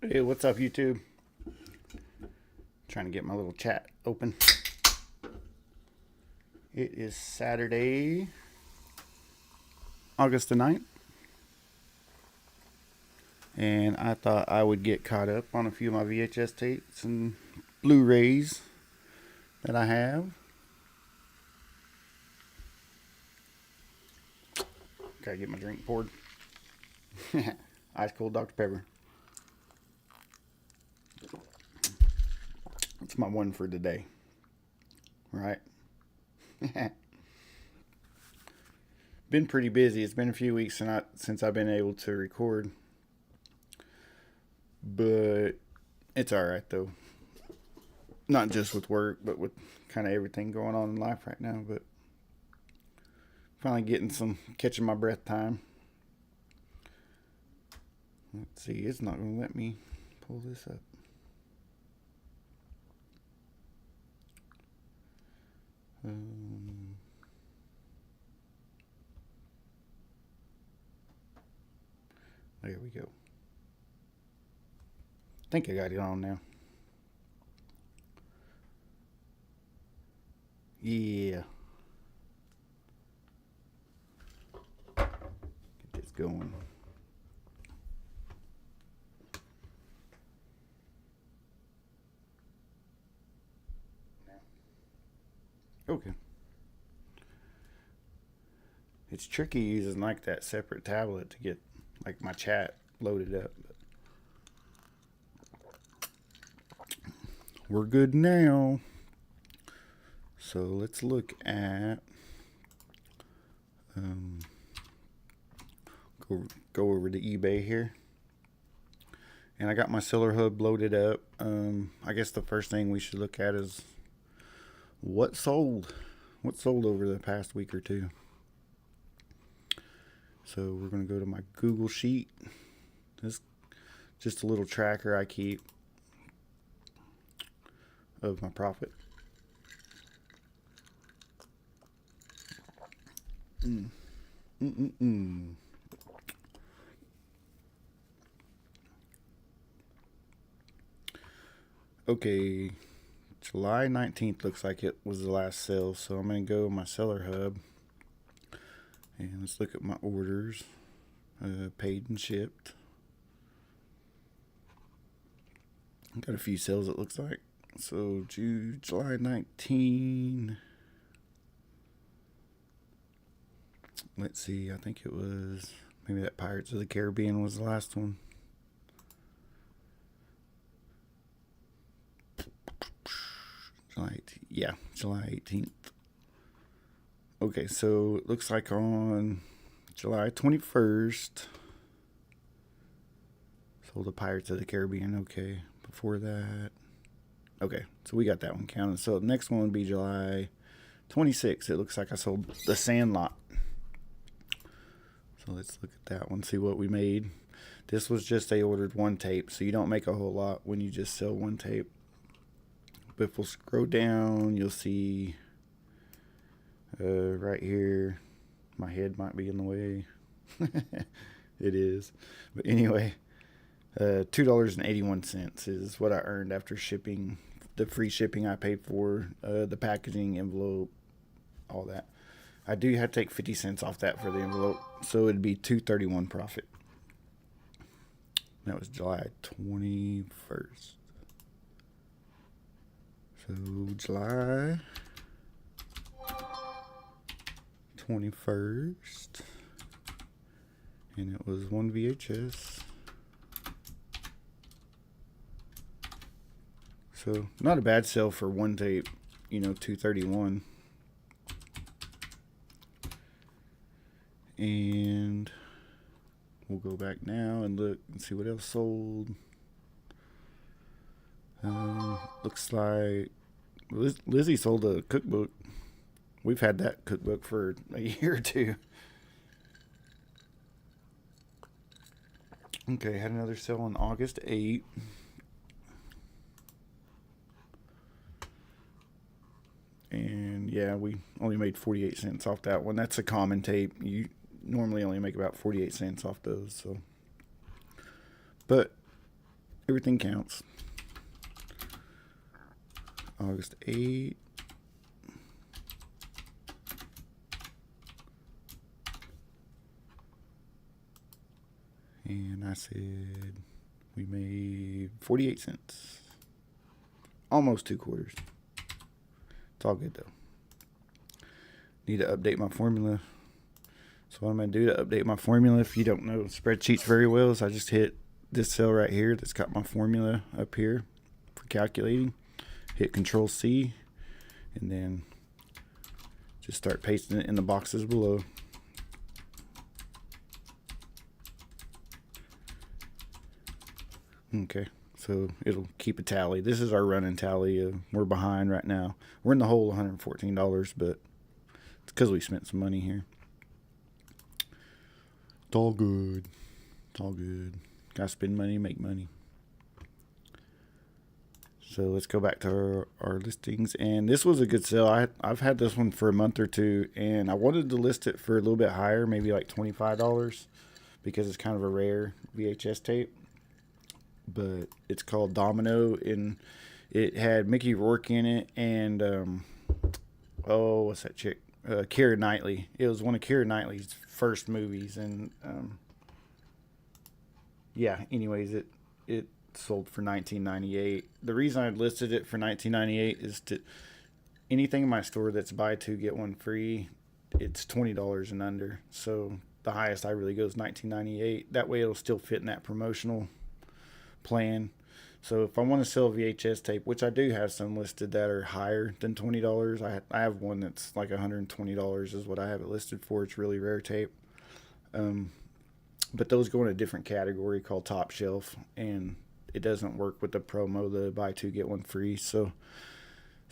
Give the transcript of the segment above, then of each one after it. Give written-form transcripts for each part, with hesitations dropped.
Hey, what's up, YouTube? Trying to get my little chat open. It is Saturday, August the 9th. And I thought I would get caught up on a few of my VHS tapes and Blu-rays that I have. Gotta get my drink poured. Ice cold Dr. Pepper. That's my one for today. Right? Been pretty busy. It's been a few weeks since I've been able to record. But it's alright though. Not just with work, but with kind of everything going on in life right now. But finally getting some catching my breath time. Let's see. It's not going to let me pull this up. There we go. I think I got it on now. Yeah. Get this going. Okay. It's tricky using like that separate tablet to get like my chat loaded up. But we're good now. So let's look at go over to eBay here. And I got my Seller Hub loaded up. I guess the first thing we should look at is what sold over the past week or two. So we're going to go to my Google Sheet. This is just a little tracker I keep of my profit. Okay, July 19th looks like it was the last sale, so I'm going to go to my Seller Hub and let's look at my orders, paid and shipped. I've got a few sales it looks like. So July 19, let's see, I think it was, maybe that Pirates of the Caribbean was the last one. July 18th. Okay, so it looks like on July 21st, sold the Pirates of the Caribbean. Okay, before that, okay, so we got that one counted. So the next one would be July 26th. It looks like I sold The Sandlot. So let's look at that one, see what we made. This was just, they ordered one tape, so you don't make a whole lot when you just sell one tape. But if we'll scroll down, you'll see right here, my head might be in the way. It is. But anyway, $2.81 is what I earned after shipping, the free shipping I paid for, the packaging, envelope, all that. I do have to take 50 cents off that for the envelope, so it'd be $2.31 profit. That was July 21st. So July 21st, And it was one VHS. So not a bad sale for one tape, you know, $231. And we'll go back now and look and see what else sold. Looks like Lizzie sold a cookbook. We've had that cookbook for a year or two. Okay, had another sale on August 8th. And yeah, we only made 48 cents off that one. That's a common tape. You normally only make about 48 cents off those, so. But everything counts. August 8th. And I said we made 48 cents. Almost 2 quarters. It's all good though. Need to update my formula. So what I'm going to do to update my formula, if you don't know spreadsheets very well, is I just hit this cell right here that's got my formula up here for calculating. Hit Control C and then just start pasting it in the boxes below. Okay, so it'll keep a tally. This is our running tally. We're behind right now. We're in the hole $114, but it's because we spent some money here. It's all good. It's all good. Gotta spend money, make money. So let's go back to our listings. And this was a good sale. I've had this one for a month or two, and I wanted to list it for a little bit higher, maybe like $25, because it's kind of a rare VHS tape. But it's called Domino, and it had Mickey Rourke in it, and what's that chick? Keira Knightley. It was one of Keira Knightley's first movies, and yeah. Anyways, it sold for $19.98. The reason I listed it for $19.98 is to anything in my store that's buy two get one free. It's $20 and under. So the highest I really go is $19.98. That way it'll still fit in that promotional plan. So if I want to sell VHS tape, which I do have some listed that are higher than $20, I have one that's like $120 is what I have it listed for. It's really rare tape. But those go in a different category called top shelf, and it doesn't work with the promo, the buy two get one free. So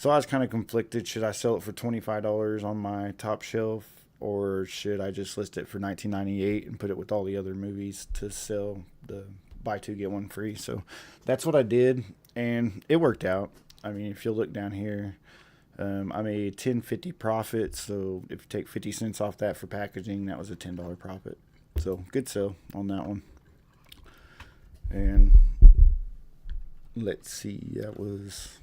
I was kind of conflicted. Should I sell it for $25 on my top shelf, or should I just list it for $19.98 and put it with all the other movies to sell the buy two get one free? So that's what I did, and it worked out. I mean, if you look down here, I made $10.50 profit. So if you take 50 cents off that for packaging, that was a $10 profit. So good sale on that one. And let's see, that was,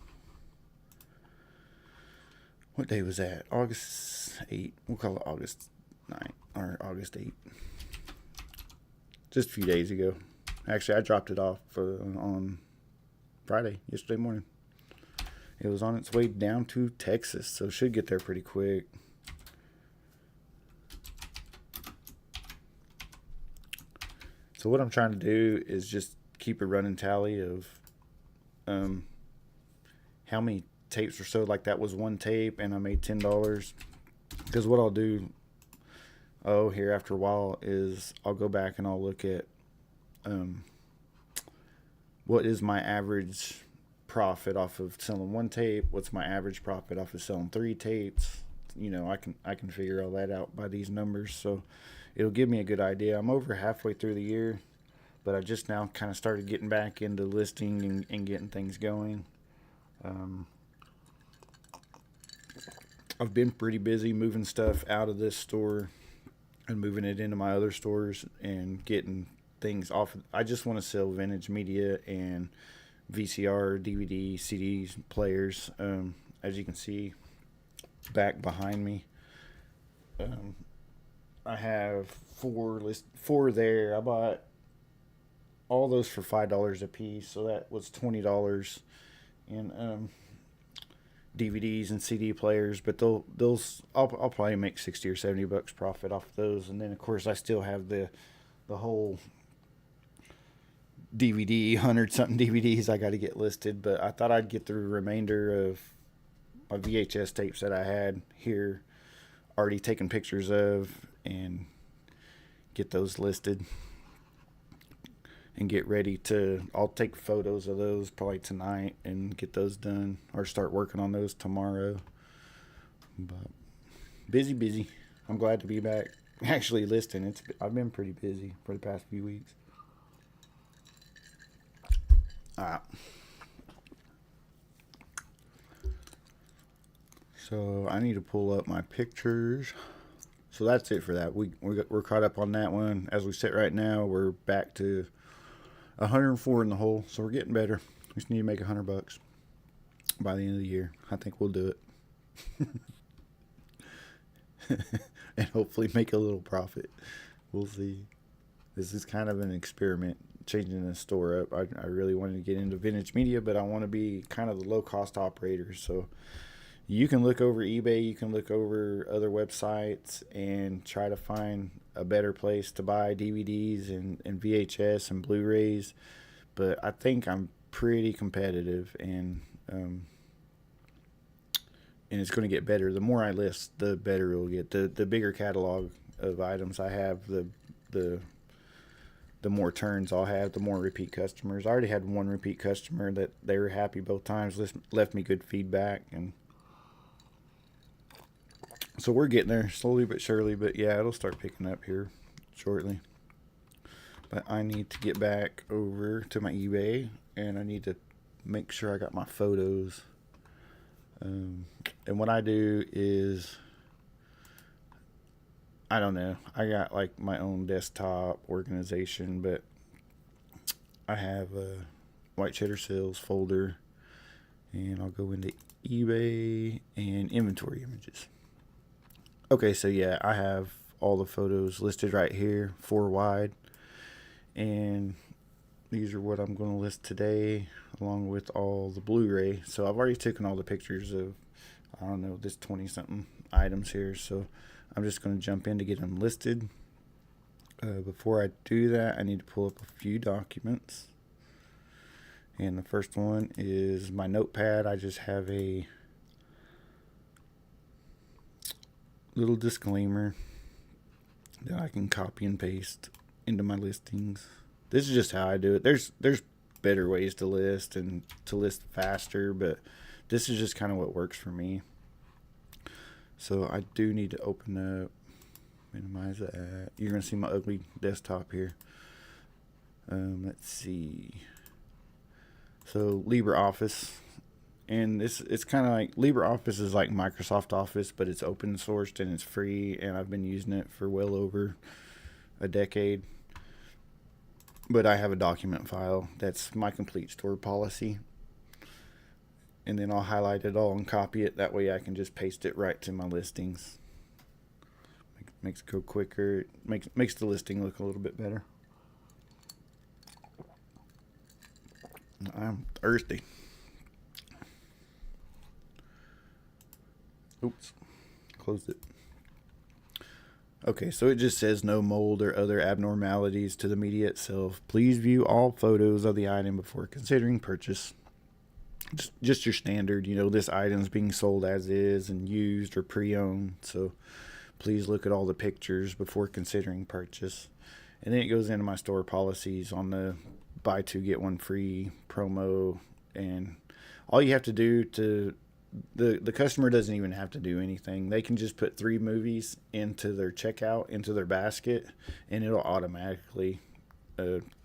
what day was that? August 8th. We'll call it August 9th or August 8th. Just a few days ago. Actually, I dropped it off on Friday, yesterday morning. It was on its way down to Texas, so it should get there pretty quick. So what I'm trying to do is just keep a running tally of how many tapes were sold. Like that was one tape, and I made $10. Because what I'll do, here after a while, is I'll go back and I'll look at what is my average profit off of selling one tape. What's my average profit off of selling 3 tapes? You know, I can figure all that out by these numbers. So it'll give me a good idea. I'm over halfway through the year, but I just now kind of started getting back into listing and getting things going. I've been pretty busy moving stuff out of this store and moving it into my other stores and getting things off. I just want to sell vintage media and VCR, DVD, CDs, players. As you can see back behind me, I have four there. I bought all those for $5 a piece, so that was $20 in DVDs and CD players. But those I'll probably make $60 or $70 profit off of those. And then of course I still have the the whole DVD, 100 something DVDs I got to get listed, but I thought I'd get the remainder of my VHS tapes that I had here already taken pictures of and get those listed and get ready to. I'll take photos of those probably tonight and get those done or start working on those tomorrow. But busy. I'm glad to be back actually listing. I've been pretty busy for the past few weeks. So I need to pull up my pictures. So that's it for that. We're caught up on that one. As we sit right now, we're back to 104 in the hole. So we're getting better. We just need to make $100 by the end of the year. I think we'll do it. And hopefully make a little profit. We'll see. This is kind of an experiment, changing the store up. I really wanted to get into vintage media, but I want to be kind of the low-cost operator. So you can look over eBay, you can look over other websites and try to find a better place to buy DVDs and VHS and Blu-rays. But I think I'm pretty competitive, and it's going to get better. The more I list, the better it'll get. The bigger catalog of items I have, the more turns I'll have, the more repeat customers. I already had one repeat customer that they were happy both times, left me good feedback, and so we're getting there slowly but surely. But yeah, it'll start picking up here shortly. But I need to get back over to my eBay, and I need to make sure I got my photos. And what I do is, I don't know, I got like my own desktop organization, but I have a White Cheddar sales folder, and I'll go into eBay and inventory images. Okay, so yeah, I have all the photos listed right here, 4 wide, and these are what I'm going to list today, along with all the Blu-ray. So I've already taken all the pictures of, I don't know, this 20-something items here. So I'm just going to jump in to get them listed. Before I do that, I need to pull up a few documents. And the first one is my notepad. I just have a little disclaimer that I can copy and paste into my listings. This is just how I do it. There's better ways to list and to list faster, but this is just kind of what works for me. So I do need to open up, minimize that. You're going to see my ugly desktop here. Let's see. So LibreOffice, and it's kind of like LibreOffice is like Microsoft Office, but it's open sourced and it's free, and I've been using it for well over a decade. But I have a document file that's my complete store policy, and then I'll highlight it all and copy it. That way I can just paste it right to my listings. Makes it go quicker. It makes the listing look a little bit better. I'm thirsty. Oops, closed it. Okay, so it just says no mold or other abnormalities to the media itself. Please view all photos of the item before considering purchase. Just your standard, this item's being sold as is and used or pre-owned. So please look at all the pictures before considering purchase. And then it goes into my store policies on the buy two get one free promo, and all you have to do to the customer doesn't even have to do anything. They can just put 3 movies into their checkout, into their basket, and it'll automatically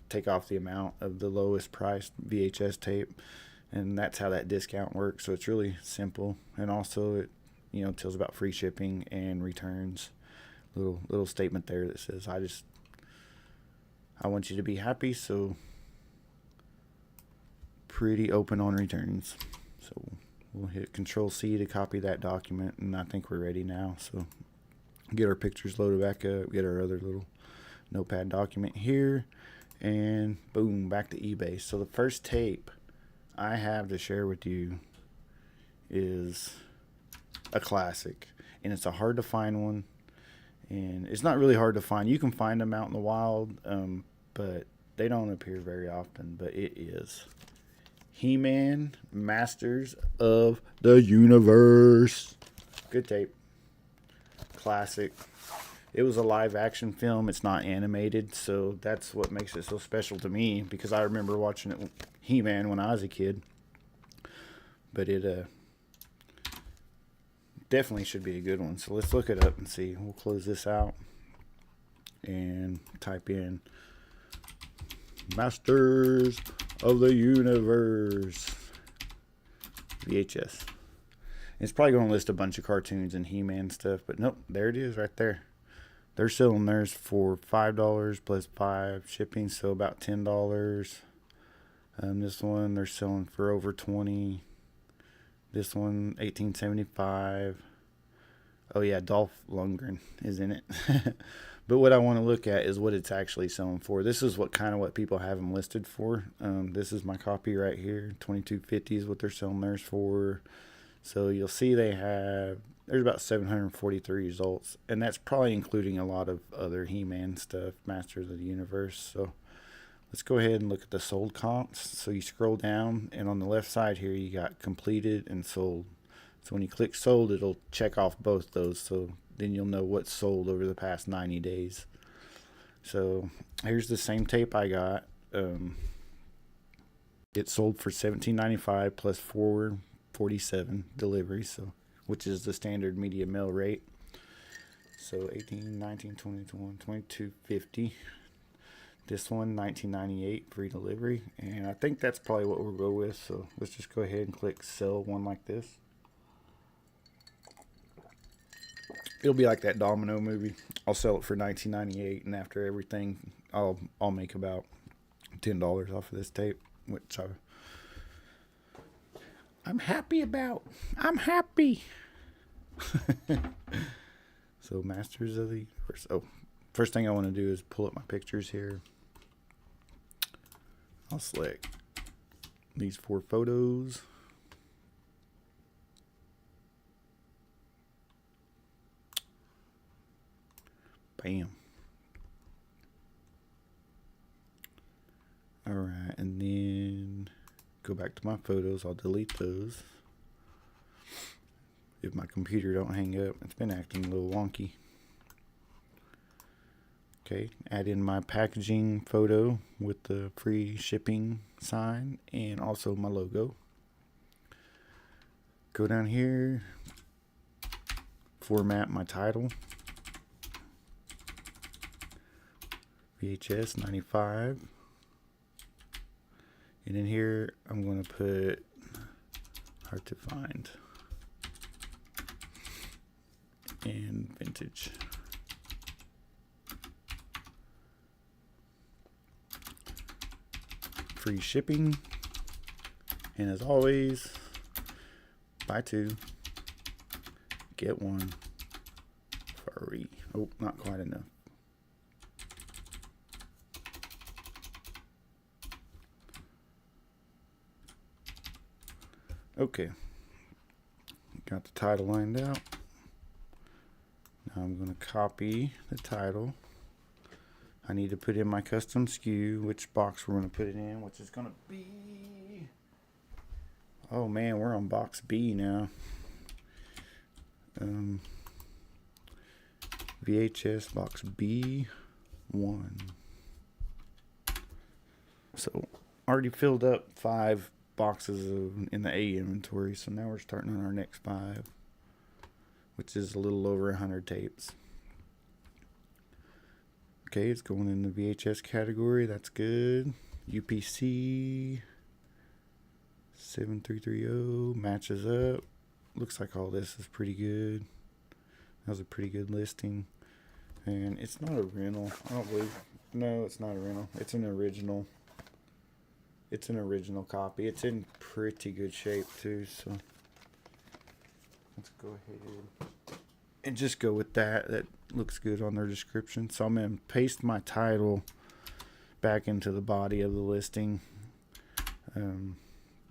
take off the amount of the lowest priced VHS tape, and that's how that discount works. So it's really simple, and also it tells about free shipping and returns. Little statement there that says I want you to be happy, so pretty open on returns. So we'll hit Control-C to copy that document, and I think we're ready now. So get our pictures loaded back up, get our other little notepad document here, and boom, back to eBay. So the first tape I have to share with you is a classic, and it's a hard to find one, And it's not really hard to find. You can find them out in the wild, but they don't appear very often. But it is He-Man, Masters of the Universe. Good tape. Classic. It was a live action film. It's not animated, so that's what makes it so special to me, because I remember watching it, He-Man, when I was a kid. But it definitely should be a good one. So let's look it up and see. We'll close this out and type in Masters of the Universe VHS. It's probably going to list a bunch of cartoons and He-Man stuff, but nope, there it is right there. They're selling theirs for $5 plus $5 shipping, so about $10. This one they're selling for over $20. This one $18.75. Oh yeah, Dolph Lundgren is in it. But what I want to look at is what it's actually selling for. This is what people have them listed for. This is my copy right here. $22.50 is what they're selling theirs for. So you'll see there's about 743 results, and that's probably including a lot of other He-Man stuff, Masters of the Universe. So let's go ahead and look at the sold comps. So you scroll down, and on the left side here, you got completed and sold. So when you click sold, it'll check off both those. So then you'll know what's sold over the past 90 days. So here's the same tape I got. It sold for $17.95 plus $4.47 delivery, so which is the standard media mail rate. So 18, 19, 20, 21, 22.50. This one, $19.98 free delivery, and I think that's probably what we'll go with. So let's just go ahead and click sell one like this. It'll be like that Domino movie. I'll sell it for $19.98, and after everything, I'll make about $10 off of this tape, which I'm happy about. I'm happy. So Masters of the Universe. Oh, first thing I want to do is pull up my pictures here. I'll select these 4 photos. Bam. Alright, and then go back to my photos. I'll delete those if my computer don't hang up. It's been acting a little wonky. Okay, add in my packaging photo with the free shipping sign and also my logo. Go down here, format my title. VHS 95. And in here, I'm going to put hard to find and vintage. Free shipping. And as always, buy 2, get 1 free. Oh, not quite enough. Okay, got the title lined out. Now I'm going to copy the title. I need to put in my custom SKU, which box we're going to put it in, which is going to be... Oh man, we're on box B now. VHS box B1. So, already filled up 5 boxes in the A inventory, so now we're starting on our next 5, which is a little over 100 tapes. Okay, it's going in the VHS category. That's good. UPC 7330 matches up. Looks like all this is pretty good. That was a pretty good listing, and it's not a rental. I don't believe. No, it's not a rental. It's an original. It's an original copy. It's in pretty good shape too, so let's go ahead and just go with that. That looks good on their description. So I'm going to paste my title back into the body of the listing. Then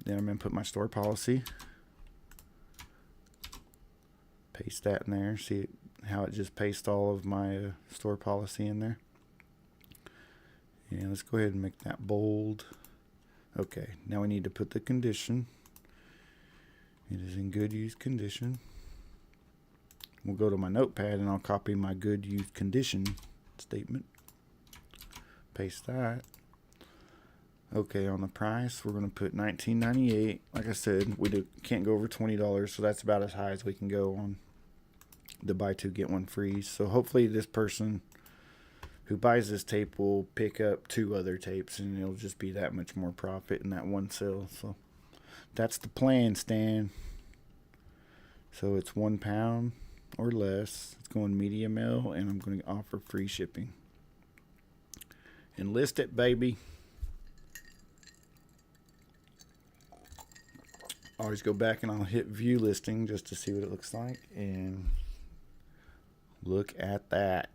I'm going to put my store policy. Paste that in there. See, it how it just pastes all of my store policy in there. And let's go ahead and make that bold. Okay, now we need to put the condition. It is in good use condition. We'll go to my notepad and I'll copy my good use condition statement. Paste that. Okay, on the price, we're going to put $19.98. Like I said, can't go over $20, so that's about as high as we can go on the buy two get one free. So hopefully this person who buys this tape will pick up 2 other tapes, and it'll just be that much more profit in that one sale. So that's the plan, Stan. So it's £1 or less. It's going media mail, and I'm going to offer free shipping. And list it, baby. Always go back and I'll hit view listing just to see what it looks like. And look at that.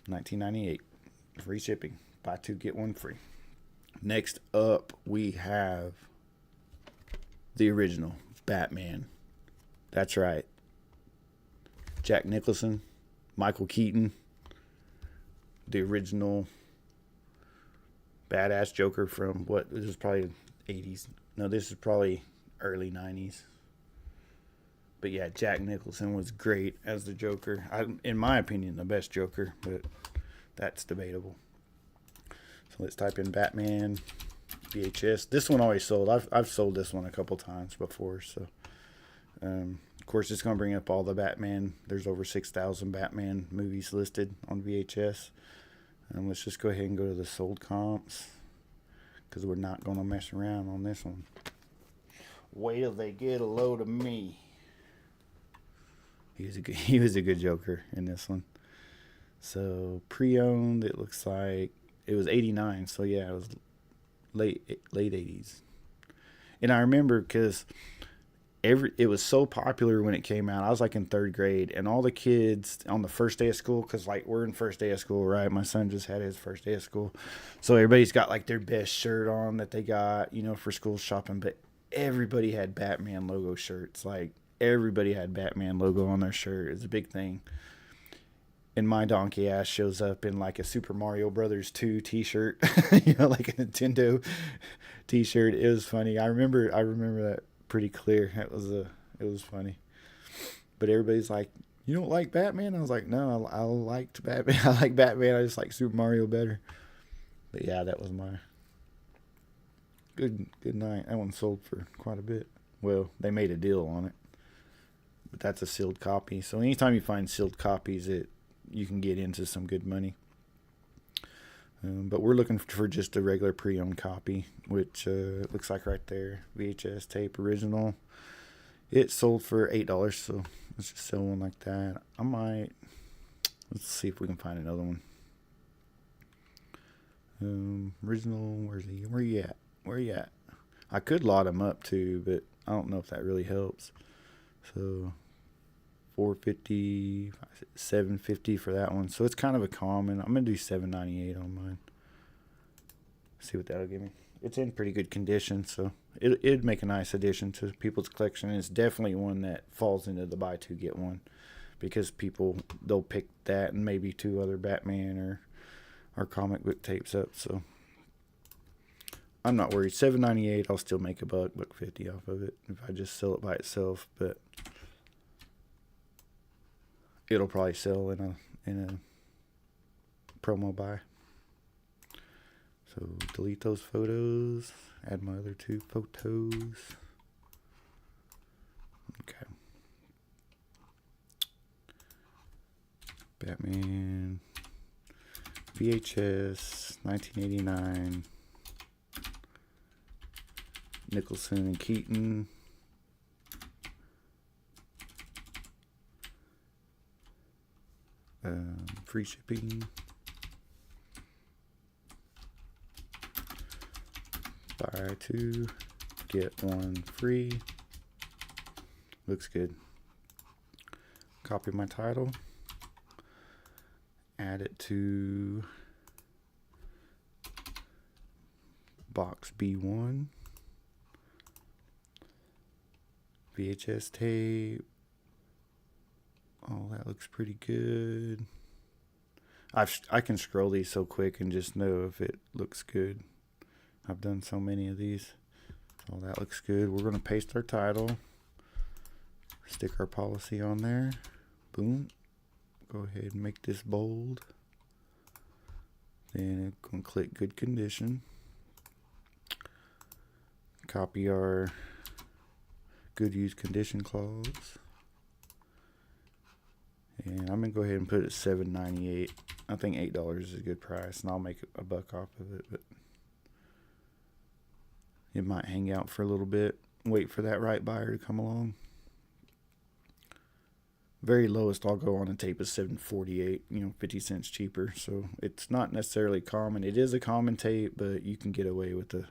$19.98. Free shipping. Buy 2 get 1 free. Next up, we have the original Batman. That's right. Jack Nicholson, Michael Keaton, the original badass Joker from this is probably 80s. No, this is probably early 90s. But yeah, Jack Nicholson was great as the Joker. In my opinion, the best Joker, but that's debatable. So let's type in Batman VHS. This one always sold. I've sold this one a couple times before. So, of course, it's going to bring up all the Batman. There's over 6,000 Batman movies listed on VHS. Let's just go ahead and go to the sold comps, because we're not going to mess around on this one. Wait till they get a load of me. He was a good Joker in this one. So pre-owned, it looks like it was 89. So yeah, it was late 80s. And I remember because it was so popular when it came out. I was like in 3rd grade, and all the kids on the first day of school, because like we're in first day of school, right? My son just had his first day of school, so everybody's got like their best shirt on that they got, for school shopping. But everybody had Batman logo shirts. Like everybody had Batman logo on their shirt. It's a big thing. And my donkey ass shows up in like a Super Mario Brothers 2 t-shirt, like a Nintendo t-shirt. It was funny. I remember that pretty clear. It was funny. But everybody's like, "You don't like Batman?" I was like, "No, I liked Batman. I like Batman. I just like Super Mario better." But yeah, that was my good night. That one sold for quite a bit. Well, they made a deal on it. But that's a sealed copy. So anytime you find sealed copies, you can get into some good money. But we're looking for just a regular pre-owned copy, which looks like right there, VHS tape original. It sold for $8, so let's just sell one like that. Let's see if we can find another one. Original, where you at? I could lot them up too, but I don't know if that really helps. So $4.50, $7.50 for that one. So it's kind of a common. I'm gonna do $7.98 on mine. See what that'll give me. It's in pretty good condition, so it'd make a nice addition to people's collection. And it's definitely one that falls into the buy two get one, because they'll pick that and maybe 2 other Batman or comic book tapes up. So I'm not worried. $7.98, I'll still make $1.50 off of it if I just sell it by itself. But it'll probably sell in a promo buy. So delete those photos. Add my other 2 photos. Okay. Batman VHS 1989. Nicholson and Keaton. Free shipping. Buy 2, get 1 free. Looks good. Copy my title. Add it to box B1. VHS tape. Oh, that looks pretty good. I can scroll these so quick and just know if it looks good. I've done so many of these. So that looks good. We're going to paste our title. Stick our policy on there. Boom. Go ahead and make this bold. Then I'm going to click good condition. Copy our good use condition clause. And I'm going to go ahead and put it $7.98. I think $8 is a good price, and I'll make a buck off of it. But it might hang out for a little bit. Wait for that right buyer to come along. Very lowest I'll go on a tape is $7.48, 50 cents cheaper. So it's not necessarily common. It is a common tape, but you can get away with a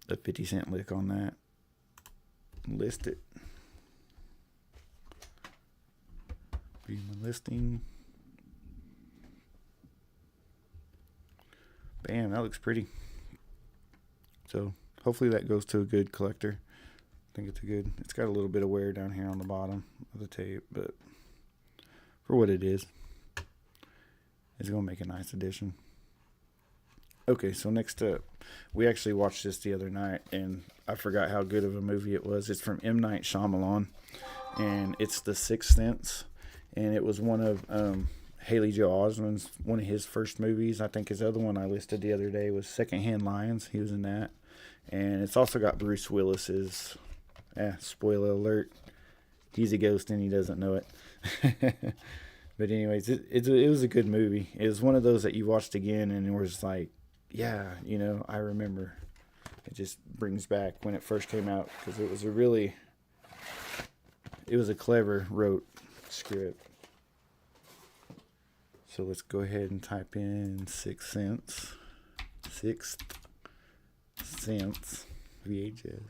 50-cent lick on that. List it. View my listing. Bam, that looks pretty. So hopefully that goes to a good collector. I think it's got a little bit of wear down here on the bottom of the tape, but for what it is, it's going to make a nice addition. Okay, so next up, we actually watched this the other night, and I forgot how good of a movie it was. It's from M. Night Shyamalan, and it's The Sixth Sense, and it was one of Haley Joel Osment's, one of his first movies. I think his other one I listed the other day was Secondhand Lions. He was in that, and it's also got Bruce Willis's. Spoiler alert, he's a ghost and he doesn't know it. But anyways, it was a good movie. It was one of those that you watched again and it was like, yeah, I remember. It just brings back when it first came out, because it was a clever wrote script. So let's go ahead and type in Sixth Sense VHS.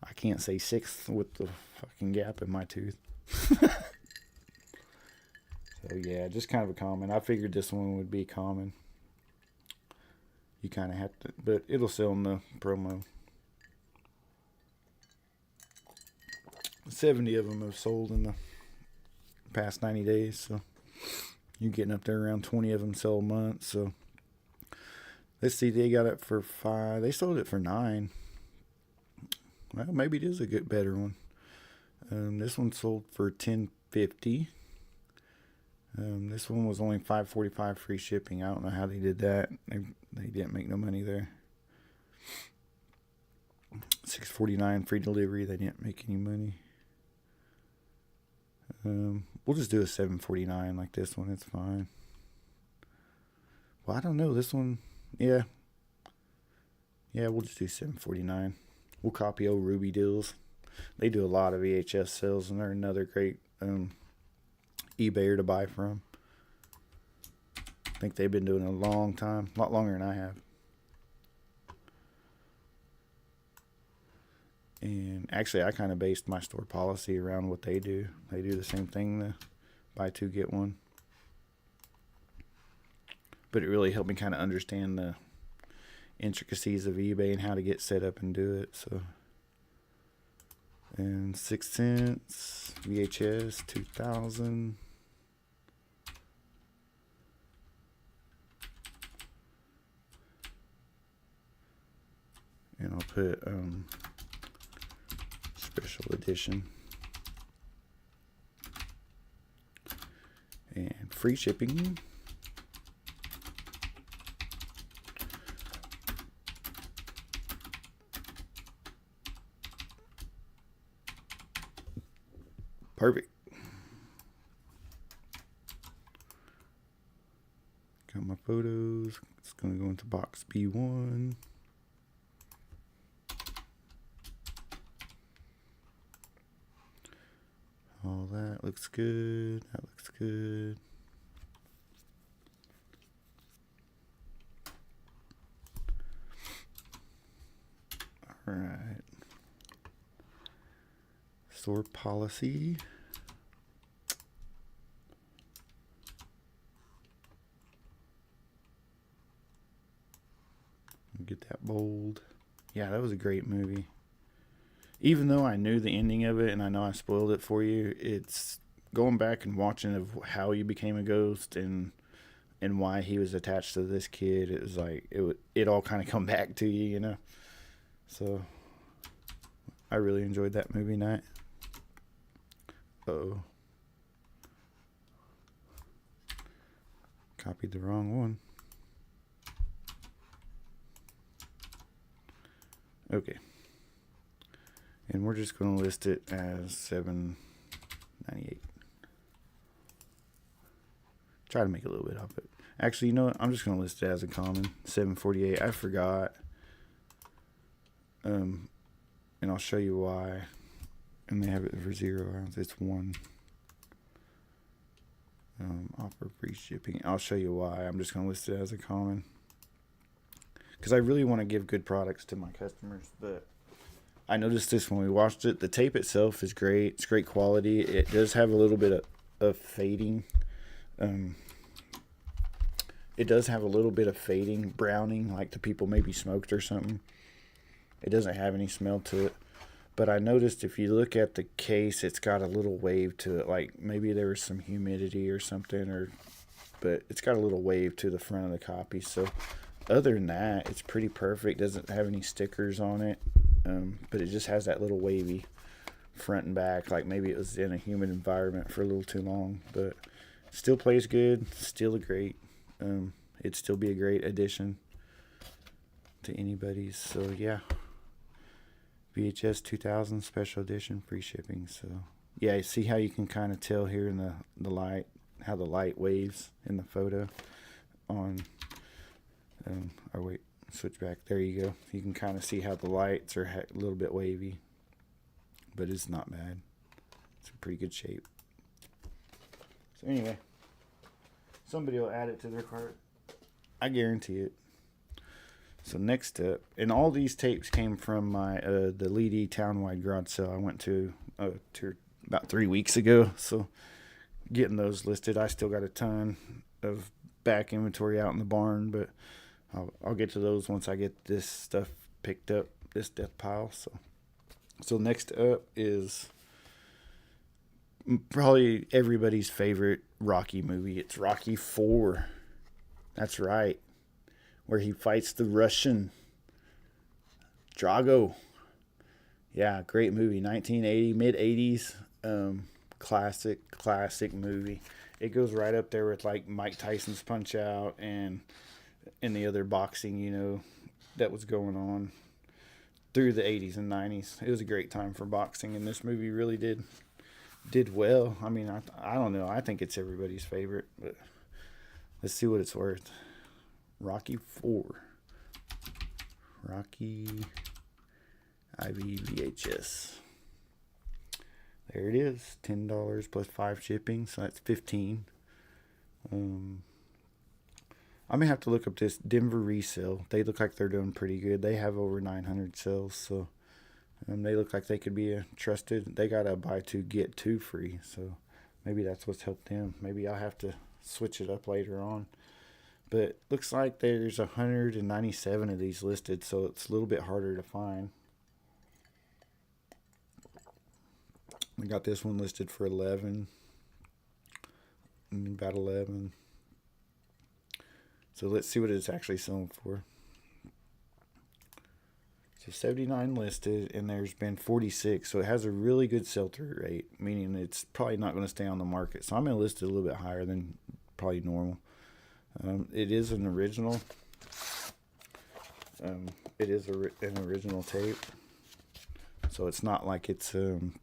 I can't say sixth with the fucking gap in my tooth. So yeah, just kind of a common. I figured this one would be common. You kind of have to, but it'll sell in the promo. 70 of them have sold in the past 90 days, so you're getting up there around 20 of them sell a month. So let's see, they got it for $5. They sold it for $9. Well, maybe it is a good, better one. This one sold for $10.50. This one was only $5.45 free shipping. I don't know how they did that. They didn't make no money there. $6.49 free delivery. They didn't make any money. We'll just do a $7.49 like this one. It's fine. Well, I don't know. This one, yeah. Yeah, we'll just do $7.49. We'll copy old Ruby Deals. They do a lot of VHS sales, and they're another great eBayer to buy from. I think they've been doing it a long time, a lot longer than I have. And actually, I kind of based my store policy around what they do. They do the same thing, the buy two, get one. But it really helped me kind of understand the intricacies of eBay and how to get set up and do it. So, and 6 cents VHS 2000. And I'll put special edition and free shipping. Perfect. Got my photos. It's going to go into box B1. All that looks good. That looks good. All right. Store policy. Get that bold. Yeah, that was a great movie. even though I knew the ending of it and I know I spoiled it for you, it's going back and watching of how he became a ghost and why he was attached to this kid. It was like it all kind of come back to you, you know. So I really enjoyed that movie night. Uh-oh. Copied the wrong one. Okay. And we're just going to list it as $7.98. Try to make a little bit off it. Actually, you know what? I'm just going to list it as a common. $7.48. I forgot. And I'll show you why. And they have it for 0 ounce. It's 1. Offer free shipping. I'll show you why. I'm just going to list it as a common. Because I really want to give good products to my customers. But I noticed this when we watched it. The tape itself is great. It's great quality. It does have a little bit of fading. It does have a little bit of fading, browning, like the people maybe smoked or something. It doesn't have any smell to it. But I noticed if you look at the case, it's got a little wave to it. Like maybe there was some humidity or something, but it's got a little wave to the front of the copy. So other than that, it's pretty perfect. Doesn't have any stickers on it, but it just has that little wavy front and back. Like maybe it was in a humid environment for a little too long, but still plays good. Still a great. It'd still be a great addition to anybody's. So yeah. VHS 2000 special edition, free shipping. So yeah, you see how you can kind of tell here in the light, how the light waves in the photo on or wait, switch back, there you go. You can kind of see how the lights are a little bit wavy, but it's not bad. It's in pretty good shape. So anyway, somebody will add it to their cart, I guarantee it. So next up, and all these tapes came from my the Lee townwide garage sale I went to about 3 weeks ago. So getting those listed, I still got a ton of back inventory out in the barn, but I'll get to those once I get this stuff picked up, this death pile. So next up is probably everybody's favorite Rocky movie. It's Rocky 4. That's right. Where he fights the Russian Drago. Yeah, great movie. 1980, mid-80s. Classic movie. It goes right up there with like Mike Tyson's Punch Out and the other boxing, you know, that was going on through the 80s and 90s. It was a great time for boxing, and this movie really did well. I mean, I don't know. I think it's everybody's favorite, but let's see what it's worth. Rocky 4. Rocky IV VHS. There it is. $10 plus 5 shipping, so that's $15. I'm gonna have to look up this Denver resale. They look like they're doing pretty good. They have over 900 sales, so they look like they could be a trusted. They got a buy 2 get 2 free, so maybe that's what's helped them. Maybe I'll have to switch it up later on. But looks like there's 197 of these listed, so it's a little bit harder to find. We got this one listed for 11. About 11. So let's see what it's actually selling for. So 79 listed, and there's been 46. So it has a really good sell-through rate, meaning it's probably not going to stay on the market. So I'm going to list it a little bit higher than probably normal. It is an original. It is an original tape. So it's not like it's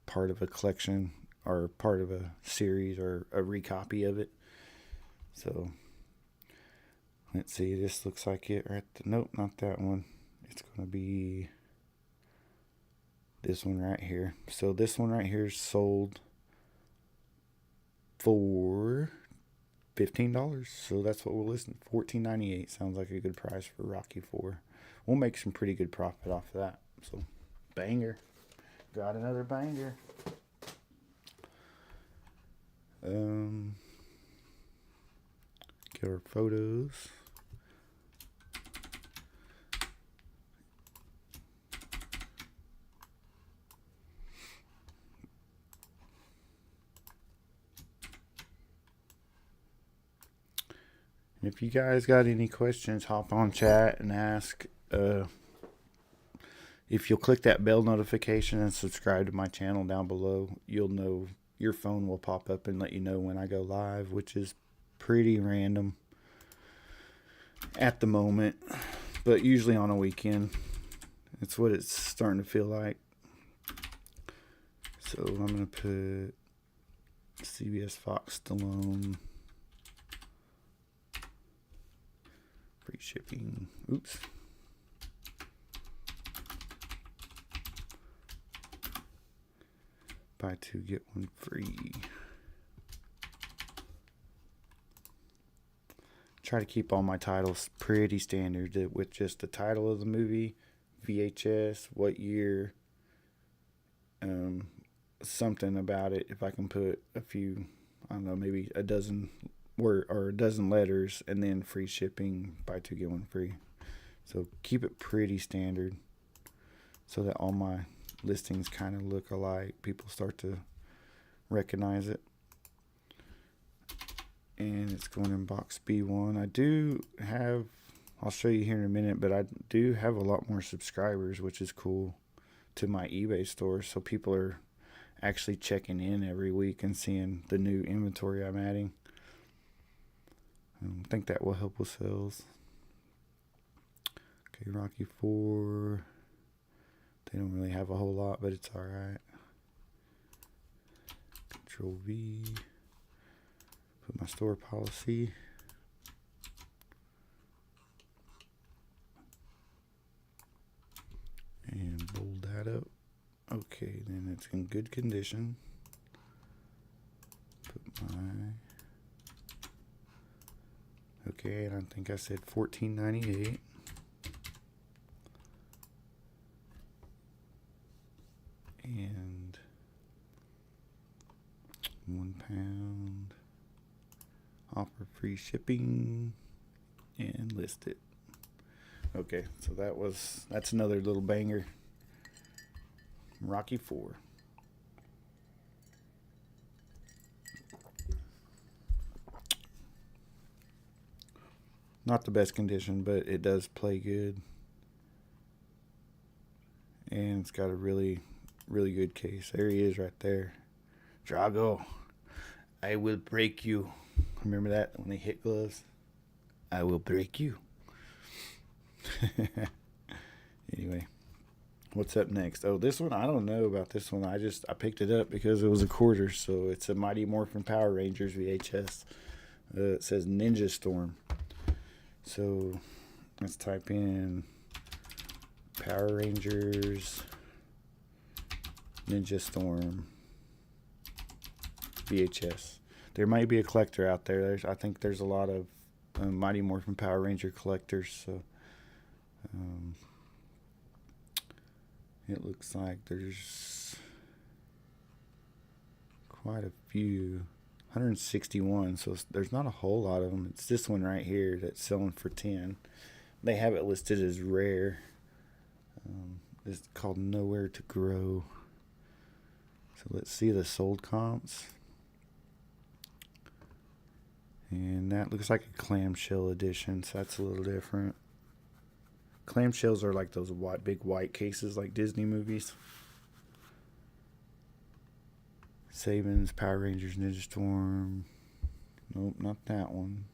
part of a collection or part of a series or a recopy of it. So let's see. This looks like it right there. Nope, not that one. It's going to be this one right here. So this one right here is sold for $15. So that's what we'll listen. $14.98 sounds like a good price for Rocky 4. We'll make some pretty good profit off of that. So banger. Got another banger. Get our photos. And if you guys got any questions, hop on chat and ask. If you'll click that bell notification and subscribe to my channel down below, you'll know, your phone will pop up and let you know when I go live, which is pretty random at the moment, but usually on a weekend. It's what it's starting to feel like. So I'm going to put CBS Fox Stallone. Free shipping. Oops. Buy two, get one free. Try to keep all my titles pretty standard with just the title of the movie, VHS, what year, something about it. If I can put a few, I don't know, maybe a dozen word or a dozen letters, and then free shipping, buy two, get one free. So keep it pretty standard so that all my listings kind of look alike. People start to recognize it. And it's going in box B1. I do have, I'll show you here in a minute, but I do have a lot more subscribers, which is cool, to my eBay store. So people are actually checking in every week and seeing the new inventory I'm adding. I think that will help with sales. Okay, Rocky 4. They don't really have a whole lot, but it's alright. Control V. Put my store policy. And bold that up. Okay, then it's in good condition. Put my... Okay, and I think I said $14.98. And £1. Offer free shipping and list it. Okay, so that's another little banger. Rocky 4. Not the best condition, but it does play good. And it's got a really, really good case. There he is right there. Drago, I will break you. Remember that when they hit gloves? I will break you. Anyway, what's up next? Oh, this one, I don't know about this one. I picked it up because it was a quarter. So it's a Mighty Morphin Power Rangers VHS. It says Ninja Storm. So let's type in Power Rangers Ninja Storm VHS. There might be a collector out there. I think there's a lot of Mighty Morphin Power Ranger collectors. So it looks like there's quite a few. 161. So there's not a whole lot of them. It's this one right here that's selling for 10. They have it listed as rare. It's called Nowhere to Grow. So let's see the sold comps. And that looks like a clamshell edition, so that's a little different. Clamshells are like those big white cases like Disney movies. Saban's Power Rangers Ninja Storm. Nope, not that one.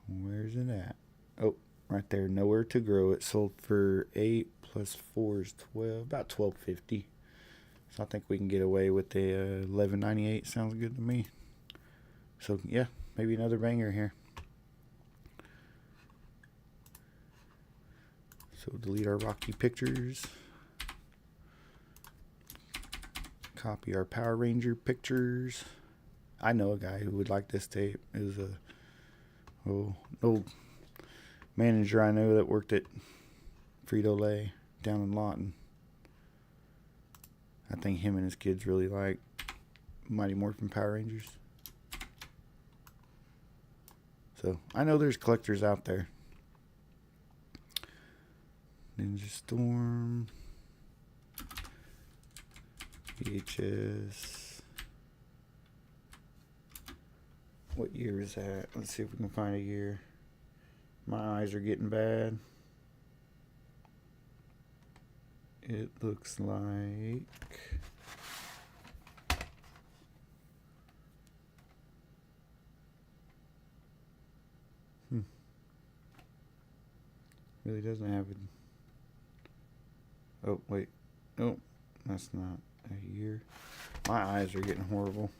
Where's it at? Oh, right there. Nowhere to Grow. It sold for 8 plus 4 is 12. About $12.50. So I think we can get away with the $11.98. Sounds good to me. So yeah, maybe another banger here. So delete our Rocky pictures. Copy our Power Ranger pictures. I know a guy who would like this tape. It was a old manager I know that worked at Frito-Lay down in Lawton. I think him and his kids really like Mighty Morphin Power Rangers. So I know there's collectors out there. Ninja Storm. VHS. What year is that? Let's see if we can find a year. My eyes are getting bad. It looks like really doesn't have it. Oh wait, no, that's not a year. My eyes are getting horrible.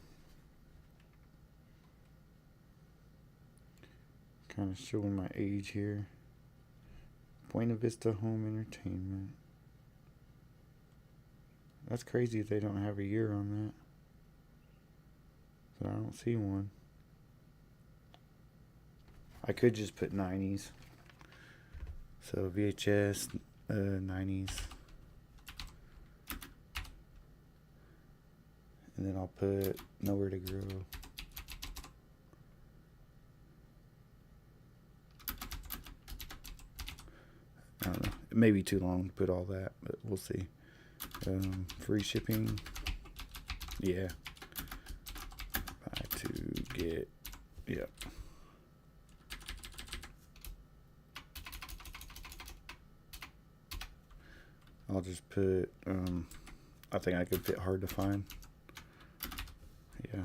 Kind of showing my age here. Buena Vista Home Entertainment. That's crazy if they don't have a year on that. So I don't see one. I could just put 90s. So VHS, 90s. And then I'll put Nowhere to Grow. I don't know. It may be too long to put all that, but we'll see. Free shipping. Yeah. Buy to get. Yep. I'll just put. I think I could fit hard to find. Yeah.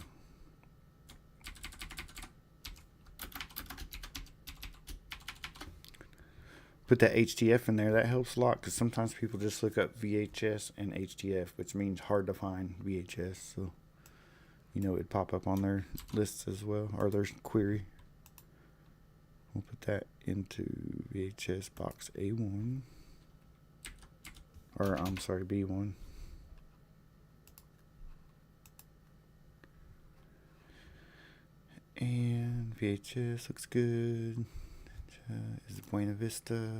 Put that HTF in there. That helps a lot because sometimes people just look up VHS and HTF, which means hard to find VHS. So, you know, it'd pop up on their lists as well, or their query. We'll put that into VHS box A1. Or, I'm sorry, B1. And VHS looks good. Is Buena Vista.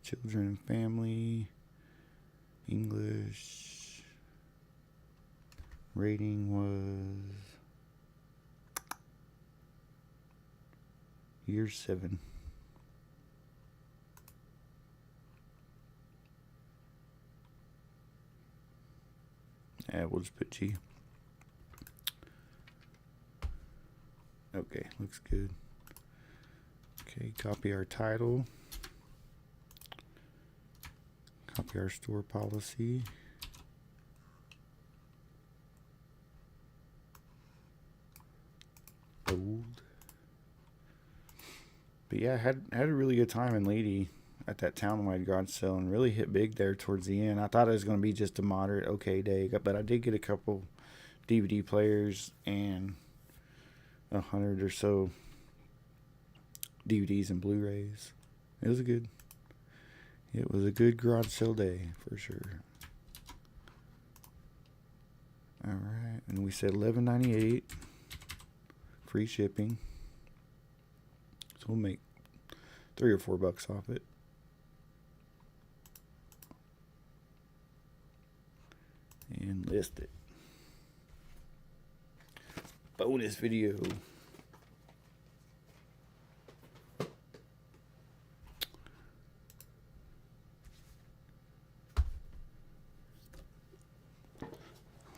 Children and Family. English. Rating was year 7. Yeah, we'll just put G. Okay, looks good. Okay, copy our title. Copy our store policy. Bold. But yeah, had a really good time in Lady at that town-wide garage sale and really hit big there towards the end. I thought it was going to be just a moderate, okay day, but I did get a couple DVD players and 100 or so DVDs and Blu-rays. It was a good garage sale day for sure. All right, and we said $11.98 free shipping. So we'll make $3 or $4 off it. And list it. Bonus video.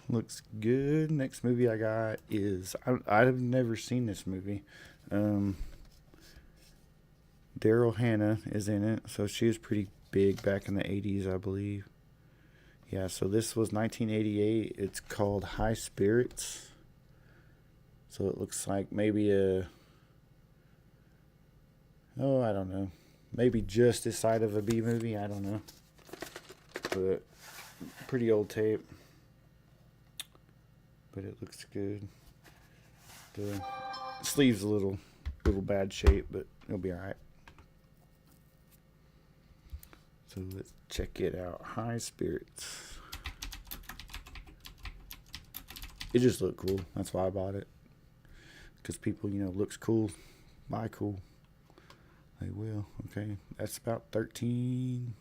Looks good. Next movie I got is I've never seen this movie. Daryl Hannah is in it, so she was pretty big back in the 80s, I believe. Yeah, so this was 1988. It's called High Spirits. So it looks like maybe I don't know. Maybe just this side of a B movie, I don't know. But pretty old tape. But it looks good. The sleeve's a little bad shape, but it'll be alright. So let's check it out. High Spirits. It just looked cool. That's why I bought it. Because people, looks cool, buy cool. They will. Okay, that's about 13.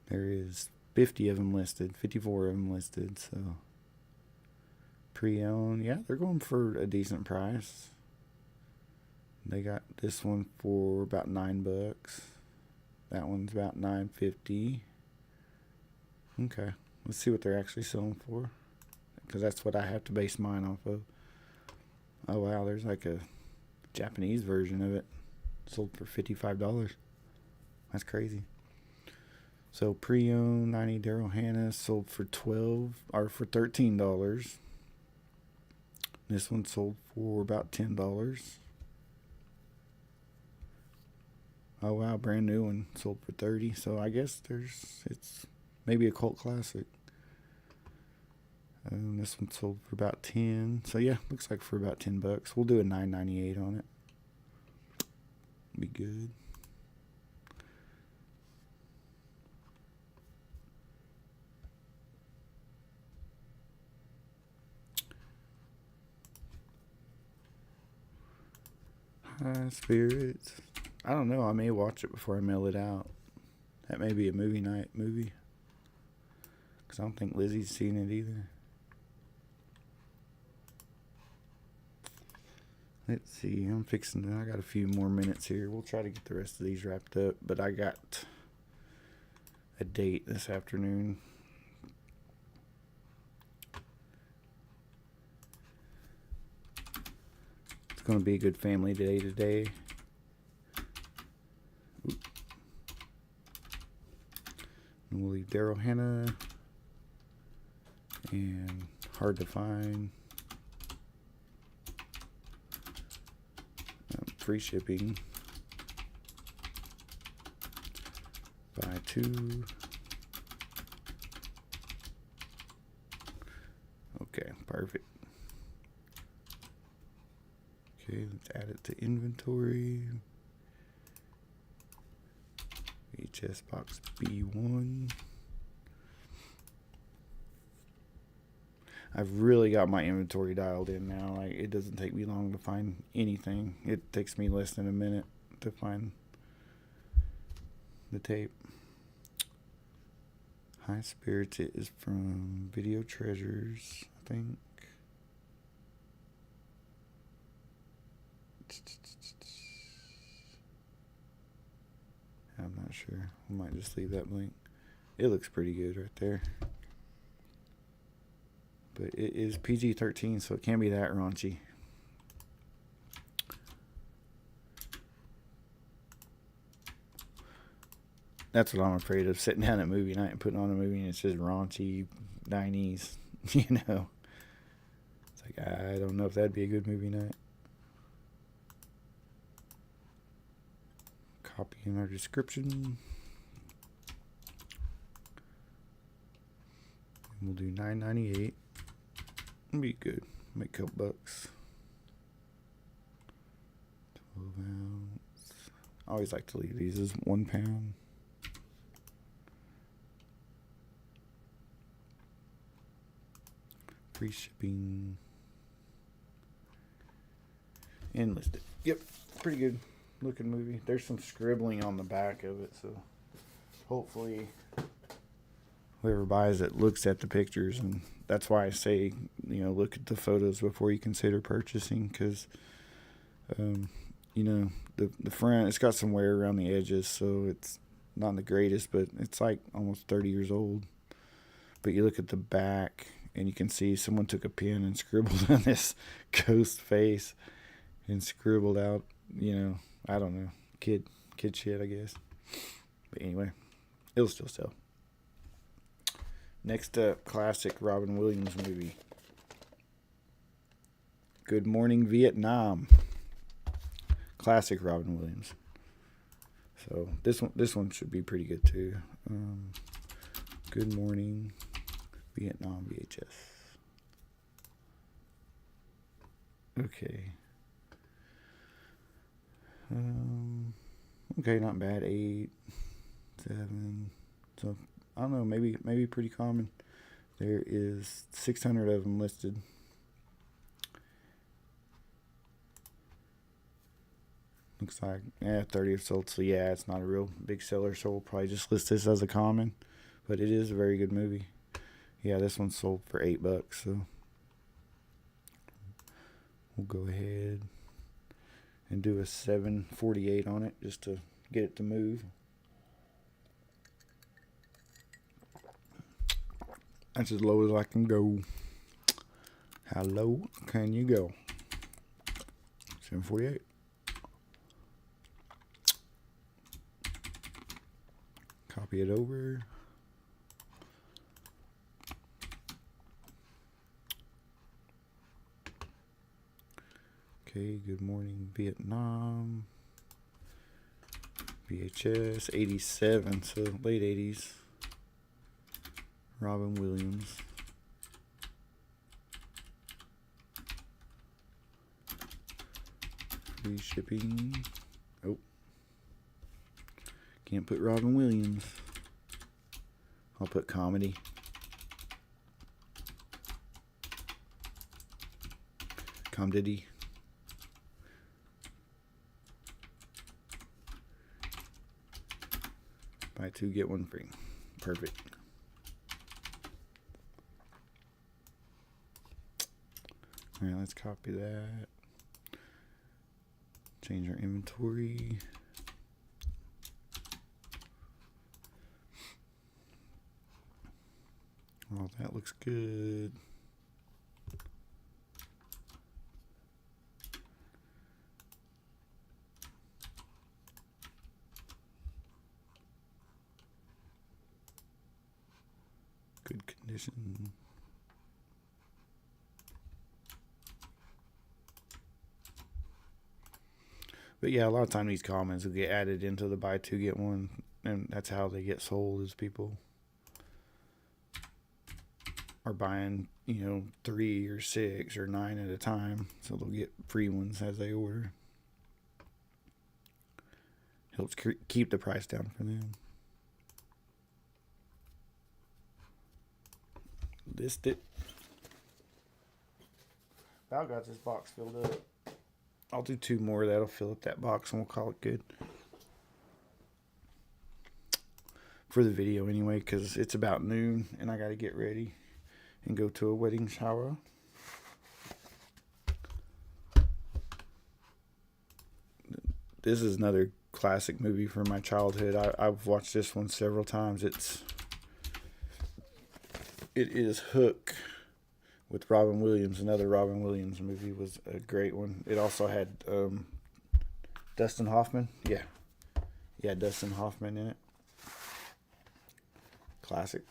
There is 50 of them listed, 54 of them listed. So pre-owned, yeah, they're going for a decent price. They got this one for about $9. That one's about $9.50. Okay, let's see what they're actually selling for, because that's what I have to base mine off of. Oh wow, there's like a Japanese version of it. Sold for $55. That's crazy. So pre-owned 90 Daryl Hannah sold for $13. This one sold for about $10. Oh wow, brand new one sold for $30. So I guess it's maybe a cult classic. This one sold for about $10. So yeah, looks like for about $10. We'll do a $9.98 on it. Be good. High Spirits. I don't know. I may watch it before I mail it out. That may be a movie night movie. Because I don't think Lizzie's seen it either. Let's see. I got a few more minutes here. We'll try to get the rest of these wrapped up. But I got a date this afternoon. It's going to be a good family day today. Oop. And we'll leave Daryl Hannah and Hard to Find. Free shipping. Buy 2. Okay, perfect. Okay, let's add it to inventory. VHS box B1. I've really got my inventory dialed in now. Like, it doesn't take me long to find anything. It takes me less than a minute to find the tape. High Spirits, it is from Video Treasures, I think. I'm not sure. I might just leave that blank. It looks pretty good right there. But it is PG-13, so it can't be that raunchy. That's what I'm afraid of, sitting down at movie night and putting on a movie and it's just raunchy 90s, you know. It's like, I don't know if that'd be a good movie night. Copy in our description. We'll do $9.98. It'll be good. Make a couple bucks. 12 ounce. I always like to leave these as 1 pound. Free shipping. Enlisted. Yep, pretty good looking movie. There's some scribbling on the back of it, so hopefully whoever buys it looks at the pictures, and that's why I say, you know, look at the photos before you consider purchasing, because you know, the front, it's got some wear around the edges, so it's not the greatest, but it's like almost 30 years old. But you look at the back and you can see someone took a pen and scribbled on this ghost face and scribbled out, you know, I don't know, kid shit, I guess. But anyway, it'll still sell. Next up, classic Robin Williams movie. Good Morning Vietnam. Classic Robin Williams. So this one should be pretty good too. Good Morning Vietnam VHS. Okay. Okay, not bad. 8, 7. So I don't know. Maybe pretty common. There is 600 of them listed. Looks like 30 have sold. So yeah, it's not a real big seller. So we'll probably just list this as a common. But it is a very good movie. Yeah, this one sold for $8. So we'll go ahead and do a 748 on it just to get it to move. That's as low as I can go. How low can you go? 748. Copy it over. Okay, Good Morning Vietnam. VHS, 87, so late 80s. Robin Williams. Free shipping. Oh. Can't put Robin Williams. I'll put comedy. Comedy. Buy two, get one free. Perfect. Alright, let's copy that. Change our inventory. Oh, that looks good. Good condition. But yeah, a lot of time these comments will get added into the buy two get one, and that's how they get sold. Is people are buying, 3 or 6 or 9 at a time, so they'll get free ones as they order. Helps keep the price down for them. List it. About got this box filled up. I'll do 2 more. That'll fill up that box and we'll call it good. For the video anyway, because it's about noon and I got to get ready and go to a wedding shower. This is another classic movie from my childhood. I've watched this one several times. It is Hook with Robin Williams. Another Robin Williams movie, was a great one. It also had Dustin Hoffman. Yeah, Dustin Hoffman in it. Classic.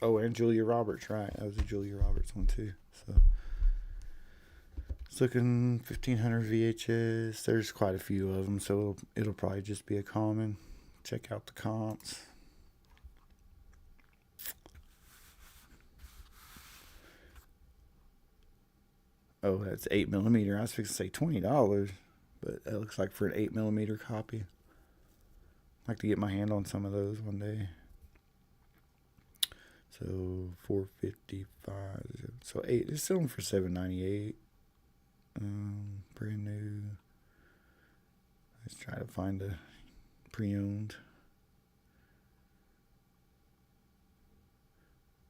Oh, and Julia Roberts, right. That was a Julia Roberts one too. So it's looking 1500 VHS. There's quite a few of them, so it'll probably just be a common. Check out the comps. Oh, that's 8mm. I was fixing to say $20, but that looks like for an 8mm copy. I'd like to get my hand on some of those one day. So $4.55. So it's selling for $7.98. Brand new. Let's try to find a pre-owned.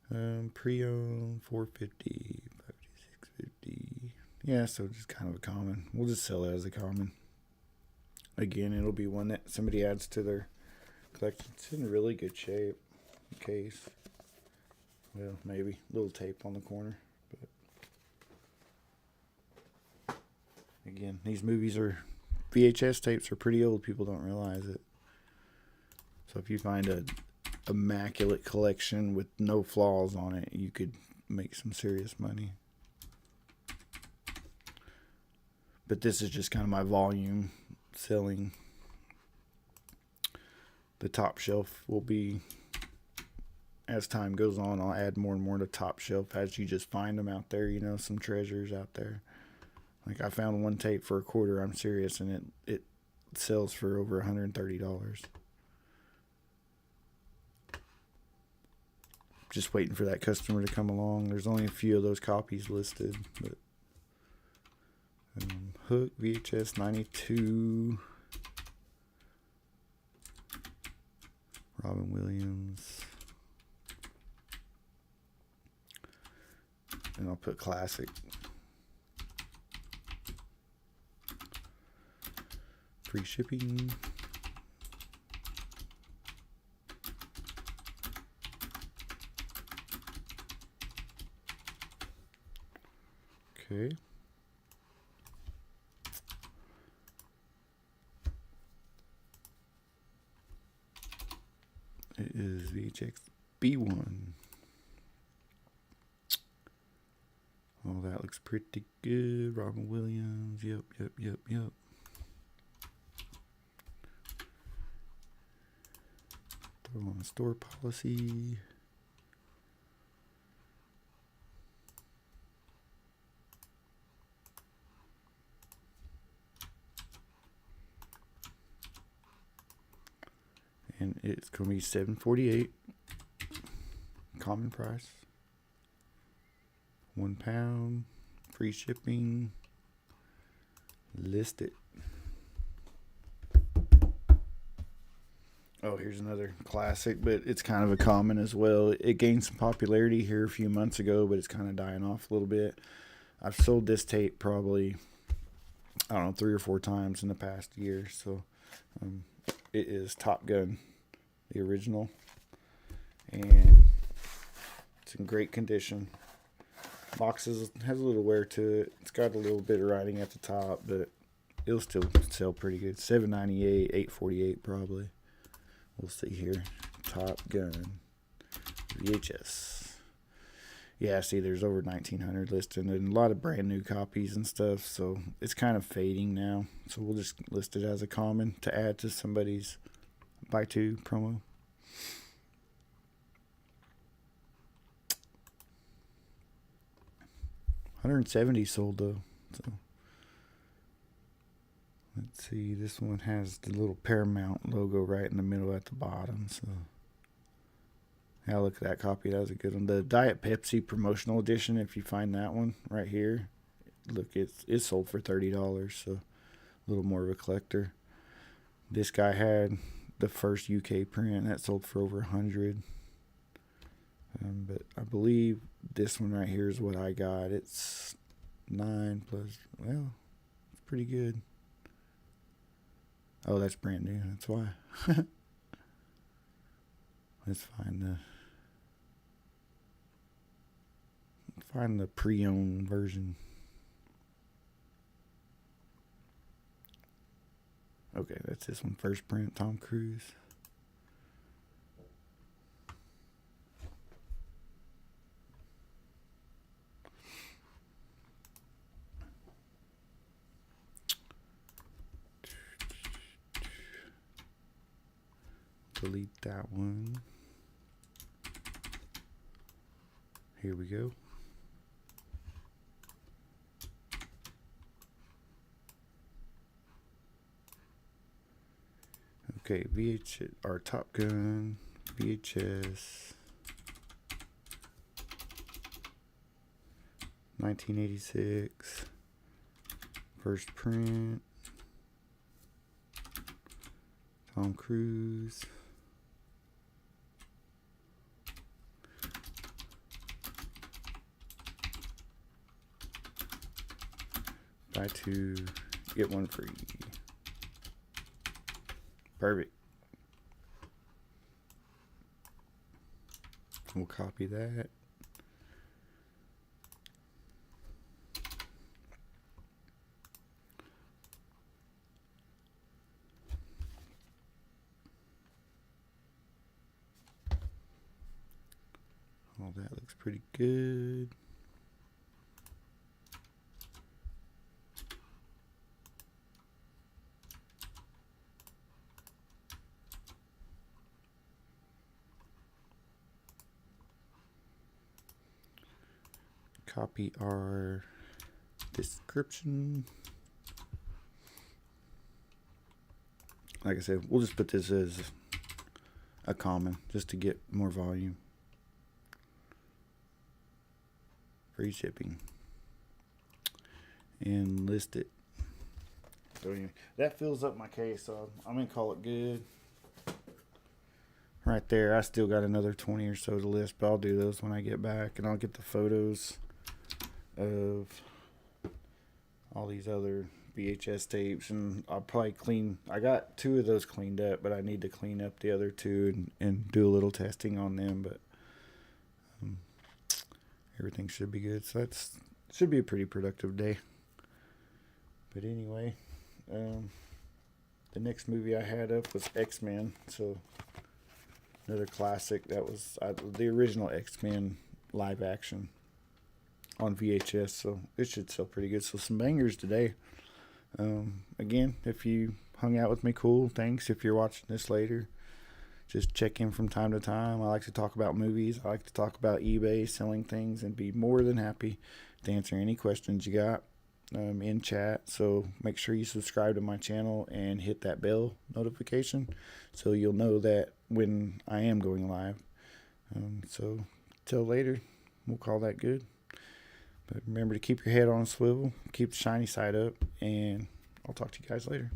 Pre-owned $4.50. $56.50. Yeah, so just kind of a common. We'll just sell it as a common. Again, it'll be one that somebody adds to their collection. It's in really good shape. Case. Well, maybe a little tape on the corner, but again, these movies are VHS tapes are pretty old. People don't realize it. So if you find a immaculate collection with no flaws on it, you could make some serious money. But this is just kind of my volume selling. The top shelf will be, as time goes on, I'll add more and more to top shelf as you just find them out there, some treasures out there. Like I found one tape for $25. I'm serious, and it sells for over $130. Just waiting for that customer to come along. There's only a few of those copies listed, but Hook VHS 92. Robin Williams. And I'll put classic. Free shipping. Okay. is VHX B1. Oh, that looks pretty good. Robin Williams. Yep. Throw on a store policy. And it's going to be $7.48. Common price. £1. Free shipping. List it. Oh, here's another classic, but it's kind of a common as well. It gained some popularity here a few months ago, but it's kind of dying off a little bit. I've sold this tape probably, I don't know, 3 or 4 times in the past year. So it is Top Gun, the original. And it's in great condition. Boxes has a little wear to it. It's got a little bit of writing at the top, but it'll still sell pretty good. $7.98, $8.48 probably. We'll see here. Top Gun VHS. Yeah, see, there's over 1,900 listed and a lot of brand new copies and stuff. So it's kind of fading now. So we'll just list it as a common to add to somebody's buy 2 promo. $170 sold though. So let's see, this one has the little Paramount logo right in the middle at the bottom. So yeah, look at that copy. That was a good one. The Diet Pepsi promotional edition, if you find that one right here, look, it's sold for $30. So a little more of a collector. This guy had the first UK print that sold for over 100. But I believe this one right here is what I got. It's 9 plus, well, it's pretty good. Oh, that's brand new. That's why. Let's find the pre-owned version. Okay, that's this one. First print, Tom Cruise. Delete that one. Here we go. Okay, VHS, our Top Gun, VHS, 1986, first print, Tom Cruise. Buy 2, get 1 free. Perfect. We'll copy that. Oh, that looks pretty good. Copy our description. Like I said, we'll just put this as a common just to get more volume. Free shipping. And list it. So anyway, that fills up my case, so I'm going to call it good. Right there, I still got another 20 or so to list, but I'll do those when I get back, and I'll get the photos of all these other VHS tapes, and I'll probably clean. I got 2 of those cleaned up, but I need to clean up the other 2 and do a little testing on them. But everything should be good, so that's should be a pretty productive day. But anyway, the next movie I had up was X-Men, so Another classic. That was the original X-Men live action on VHS, so it should sell pretty good. So some bangers today. Again, if you hung out with me, cool, thanks. If you're watching this later, just check in from time to time. I like to talk about movies. I like to talk about eBay, selling things, and be more than happy to answer any questions you got in chat. So make sure you subscribe to my channel and hit that bell notification so you'll know that when I am going live. So till later, we'll call that good. But remember to keep your head on a swivel, keep the shiny side up, and I'll talk to you guys later.